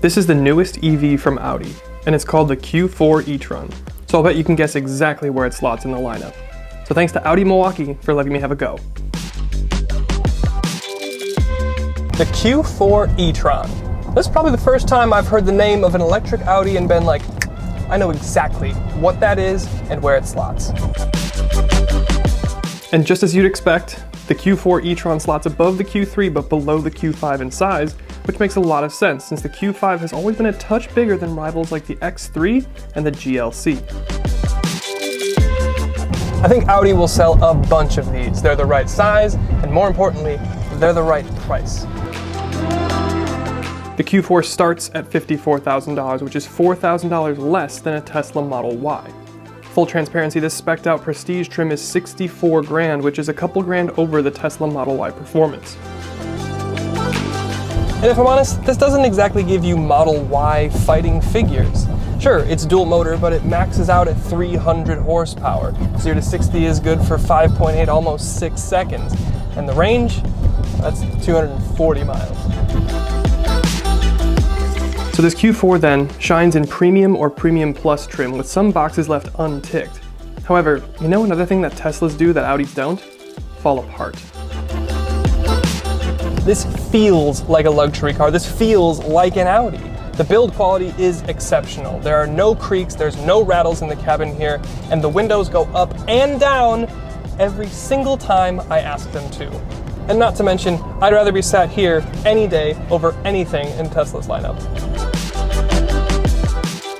This is the newest EV from Audi, and it's called the Q4 e-tron. So I'll bet you can guess exactly where it slots in the lineup. So thanks to Audi Milwaukee for letting me have a go. The Q4 e-tron. This is probably the first time I've heard the name of an electric Audi and been like, I know exactly what that is and where it slots. And just as you'd expect, the Q4 e-tron slots above the Q3 but below the Q5 in size, which makes a lot of sense since the Q5 has always been a touch bigger than rivals like the X3 and the GLC. I think Audi will sell a bunch of these. They're the right size, and more importantly, they're the right price. The Q4 starts at $54,000, which is $4,000 less than a Tesla Model Y. Full transparency, this spec'd out prestige trim is $64 grand, which is a couple grand over the Tesla Model Y performance. And if I'm honest, this doesn't exactly give you Model Y fighting figures. Sure, it's dual motor, but it maxes out at 300 horsepower. 0 to 60 is good for 5.8, almost 6 seconds. And the range, that's 240 miles. So this Q4 then shines in premium or premium plus trim with some boxes left unticked. However, you know another thing that Teslas do that Audis don't? Fall apart. This feels like a luxury car. This feels like an Audi. The build quality is exceptional. There are no creaks, there's no rattles in the cabin here, and the windows go up and down every single time I ask them to. And not to mention, I'd rather be sat here any day over anything in Tesla's lineup.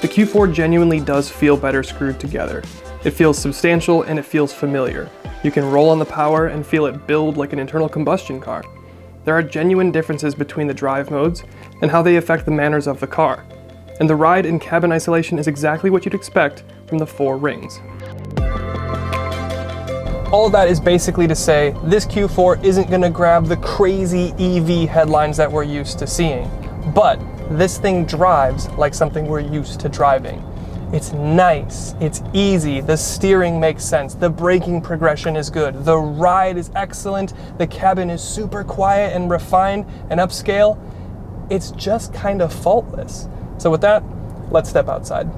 The Q4 genuinely does feel better screwed together. It feels substantial and it feels familiar. You can roll on the power and feel it build like an internal combustion car. There are genuine differences between the drive modes and how they affect the manners of the car. And the ride and cabin isolation is exactly what you'd expect from the 4 rings. All of that is basically to say this Q4 isn't going to grab the crazy EV headlines that we're used to seeing. But this thing drives like something we're used to driving. It's nice, it's easy, the steering makes sense, the braking progression is good, the ride is excellent, the cabin is super quiet and refined and upscale. It's just kind of faultless. So with that, let's step outside.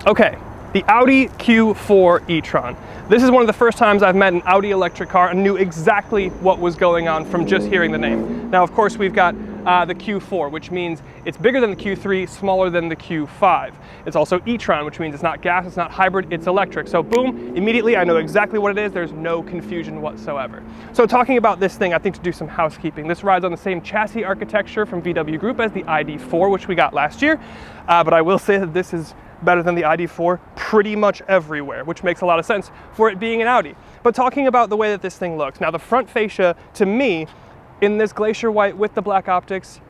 Okay, the Audi Q4 e-tron. This is one of the first times I've met an Audi electric car and knew exactly what was going on from just hearing the name. Now, of course, we've got the Q4, which means it's bigger than the Q3, smaller than the Q5. It's also e-tron, which means it's not gas, it's not hybrid, it's electric. So boom, immediately I know exactly what it is. There's no confusion whatsoever. So talking about this thing, I think to do some housekeeping. This rides on the same chassis architecture from VW Group as the ID4, which we got last year. But I will say that this is better than the ID4 pretty much everywhere, which makes a lot of sense for it being an Audi. But talking about the way that this thing looks, now the front fascia, to me, in this glacier white with the black optics,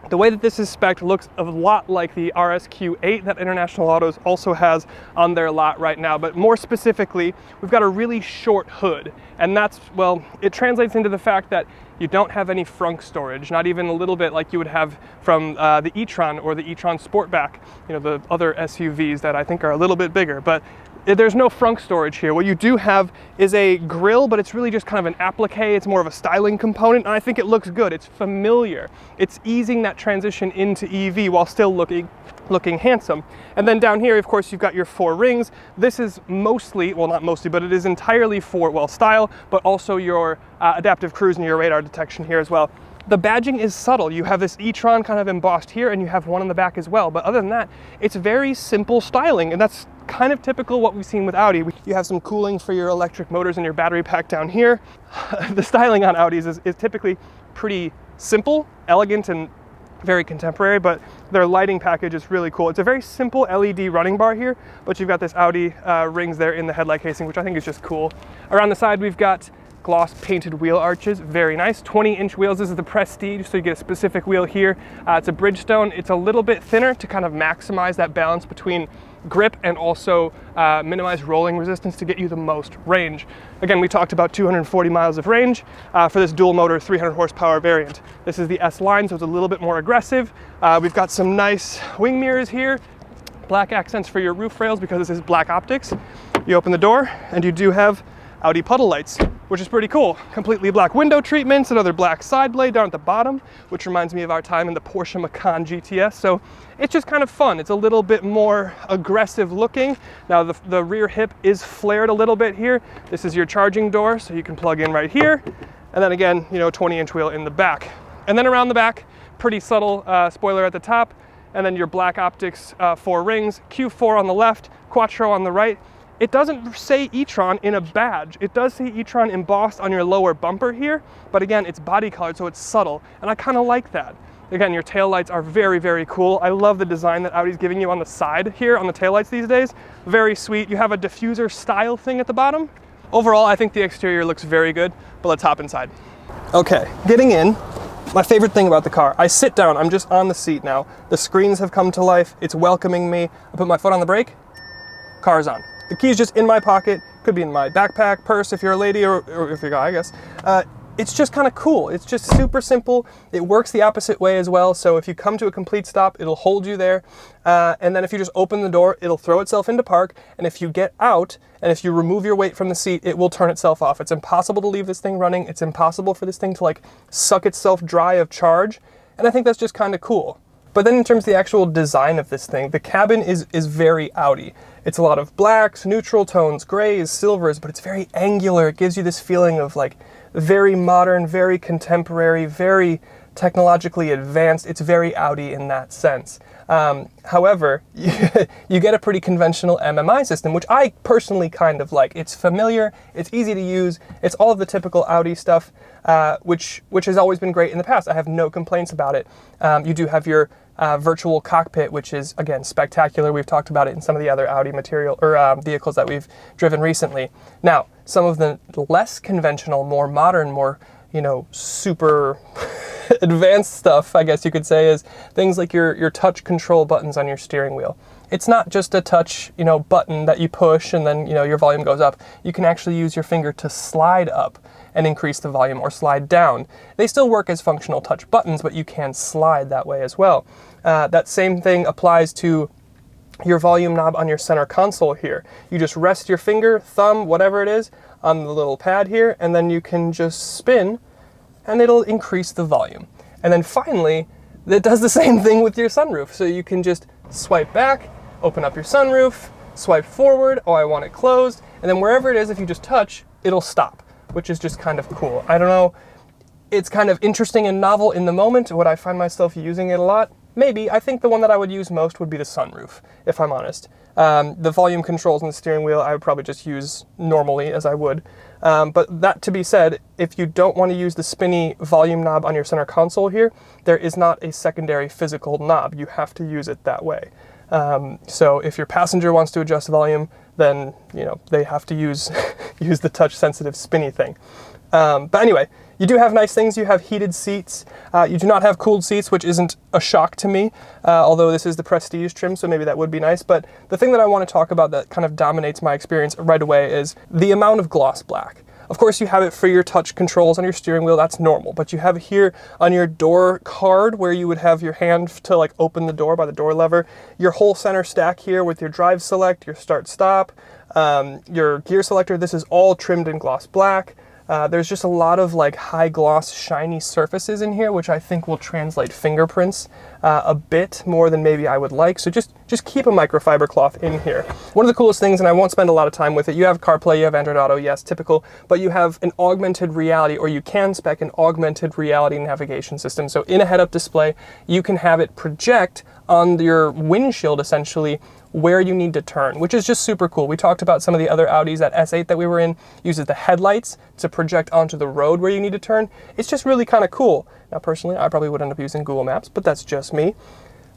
the way that this is spec'd looks a lot like the RSQ8 that International Autos also has on their lot right now. But more specifically, we've got a really short hood. And that's, well, it translates into the fact that you don't have any frunk storage, not even a little bit like you would have from the e-tron or the e-tron Sportback, you know, the other SUVs that I think are a little bit bigger. But there's no frunk storage here. What you do have is a grille, but it's really just kind of an applique. It's more of a styling component, and I think it looks good. It's familiar. It's easing that transition into EV while still looking handsome. And then down here, of course, you've got your 4 rings. This is mostly, well, not mostly, but it is entirely for, well, style, but also your adaptive cruise and your radar detection here as well. The badging is subtle. You have this e-tron kind of embossed here, and you have one on the back as well. But other than that, it's very simple styling, and that's kind of typical what we've seen with Audi. You have some cooling for your electric motors and your battery pack down here. The styling on Audis is typically pretty simple, elegant, and very contemporary, but their lighting package is really cool. It's a very simple LED running bar here, but you've got this Audi rings there in the headlight casing, which I think is just cool. Around the side, we've got gloss painted wheel arches, very nice. 20-inch wheels. This is the Prestige, so you get a specific wheel here. It's a Bridgestone. It's a little bit thinner to kind of maximize that balance between grip and also minimize rolling resistance to get you the most range. Again, we talked about 240 miles of range for this dual motor 300 horsepower variant. This is the S line, so it's a little bit more aggressive. We've got some nice wing mirrors here, black accents for your roof rails because this is black optics. You open the door and you do have Audi Puddle lights. which is pretty cool. Completely black window treatments, another black side blade down at the bottom, which reminds me of our time in the Porsche Macan GTS. So it's just kind of fun. It's a little bit more aggressive looking. Now the rear hip is flared a little bit here. This is your charging door, so you can plug in right here. And then again, you know, 20-inch wheel in the back. And then around the back, pretty subtle spoiler at the top, and then your black optics 4 rings, Q4 on the left, Quattro on the right. It doesn't say e-tron in a badge. It does say e-tron embossed on your lower bumper here, but again, it's body colored, so it's subtle, and I kind of like that. Again, your taillights are very, very cool. I love the design that Audi's giving you on the side here on the taillights these days. Very sweet. You have a diffuser style thing at the bottom. Overall, I think the exterior looks very good, but let's hop inside. Okay, getting in. My favorite thing about the car, I sit down, I'm just on the seat now. The screens have come to life, it's welcoming me. I put my foot on the brake, car's on. The key's just in my pocket, could be in my backpack, purse if you're a lady, or if you're a guy, I guess. It's just kind of cool. It's just super simple. It works the opposite way as well. So if you come to a complete stop, it'll hold you there. And then if you just open the door, it'll throw itself into park. And if you get out, and if you remove your weight from the seat, it will turn itself off. It's impossible to leave this thing running. It's impossible for this thing to like suck itself dry of charge. And I think that's just kind of cool. But then in terms of the actual design of this thing, the cabin is very Audi. It's a lot of blacks, neutral tones, grays, silvers, but it's very angular. It gives you this feeling of like very modern, very contemporary, very technologically advanced. It's very Audi in that sense. However, you get a pretty conventional MMI system, which I personally kind of like. It's familiar, it's easy to use, it's all of the typical Audi stuff, which has always been great in the past. I have no complaints about it. You do have your virtual cockpit, which is, again, spectacular. We've talked about it in some of the other Audi material or vehicles that we've driven recently. Now, some of the less conventional, more modern, more, you know, super advanced stuff, I guess you could say, is things like your touch control buttons on your steering wheel. It's not just a touch, you know, button that you push and then, you know, your volume goes up. You can actually use your finger to slide up and increase the volume, or slide down. They still work as functional touch buttons, but you can slide that way as well. That same thing applies to your volume knob on your center console here. You just rest your finger, thumb, whatever it is, on the little pad here, and then you can just spin and it'll increase the volume. And then finally, it does the same thing with your sunroof. So you can just swipe back, open up your sunroof, swipe forward, oh, I want it closed, and then wherever it is, if you just touch, it'll stop, which is just kind of cool. I don't know, it's kind of interesting and novel in the moment. Would I find myself using it a lot? Maybe. I think the one that I would use most would be the sunroof, if I'm honest. The volume controls on the steering wheel, I would probably just use normally as I would. But that to be said, if you don't want to use the spinny volume knob on your center console here, there is not a secondary physical knob. You have to use it that way. So if your passenger wants to adjust volume, then, you know, they have to use the touch sensitive spinny thing. But anyway, you do have nice things. You have heated seats. You do not have cooled seats, which isn't a shock to me, although this is the Prestige trim, so maybe that would be nice. But the thing that I want to talk about that kind of dominates my experience right away is the amount of gloss black. Of course, you have it for your touch controls on your steering wheel. That's normal. But you have it here on your door card where you would have your hand to like open the door by the door lever. Your whole center stack here with your drive select, your start stop, your gear selector. This is all trimmed in gloss black. There's just a lot of like high gloss shiny surfaces in here, which I think will translate fingerprints a bit more than maybe I would like. So just keep a microfiber cloth in here. One of the coolest things, and I won't spend a lot of time with it, you have CarPlay, you have Android Auto, yes, typical, but you have an augmented reality, or you can spec an augmented reality navigation system. So in a head-up display, you can have it project on your windshield essentially where you need to turn, which is just super cool. We talked about some of the other Audis. That S8 that we were in uses the headlights to project onto the road where you need to turn. It's just really kind of cool. Now, personally, I probably would end up using Google Maps, but that's just me.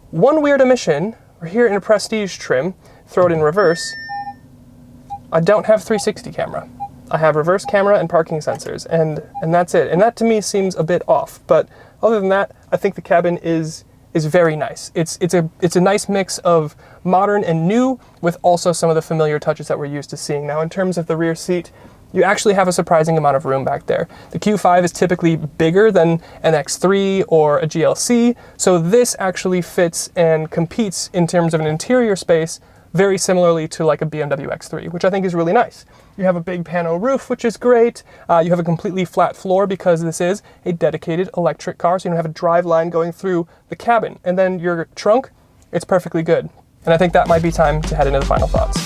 One weird omission, we're here in a Prestige trim, throw it in reverse. I don't have 360 camera. I have reverse camera and parking sensors, and that's it. And that to me seems a bit off. But other than that, I think the cabin is very nice. It's a nice mix of modern and new with also some of the familiar touches that we're used to seeing. Now, in terms of the rear seat, you actually have a surprising amount of room back there. The Q5 is typically bigger than an X3 or a GLC, so this actually fits and competes in terms of an interior space very similarly to like a BMW X3, which I think is really nice. You have a big pano roof, which is great. You have a completely flat floor because this is a dedicated electric car, so you don't have a drive line going through the cabin. And then your trunk, it's perfectly good. And I think that might be time to head into the final thoughts.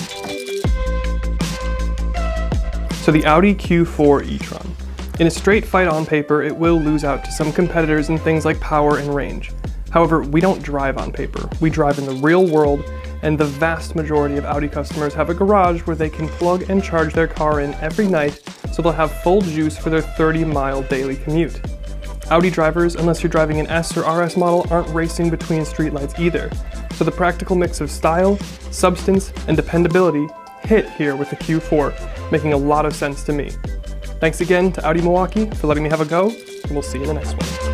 So the Audi Q4 e-tron. In a straight fight on paper, it will lose out to some competitors in things like power and range. However, we don't drive on paper. We drive in the real world, and the vast majority of Audi customers have a garage where they can plug and charge their car in every night, so they'll have full juice for their 30-mile daily commute. Audi drivers, unless you're driving an S or RS model, aren't racing between streetlights either. So the practical mix of style, substance, and dependability hit here with the Q4, making a lot of sense to me. Thanks again to Audi Milwaukee for letting me have a go, and we'll see you in the next one.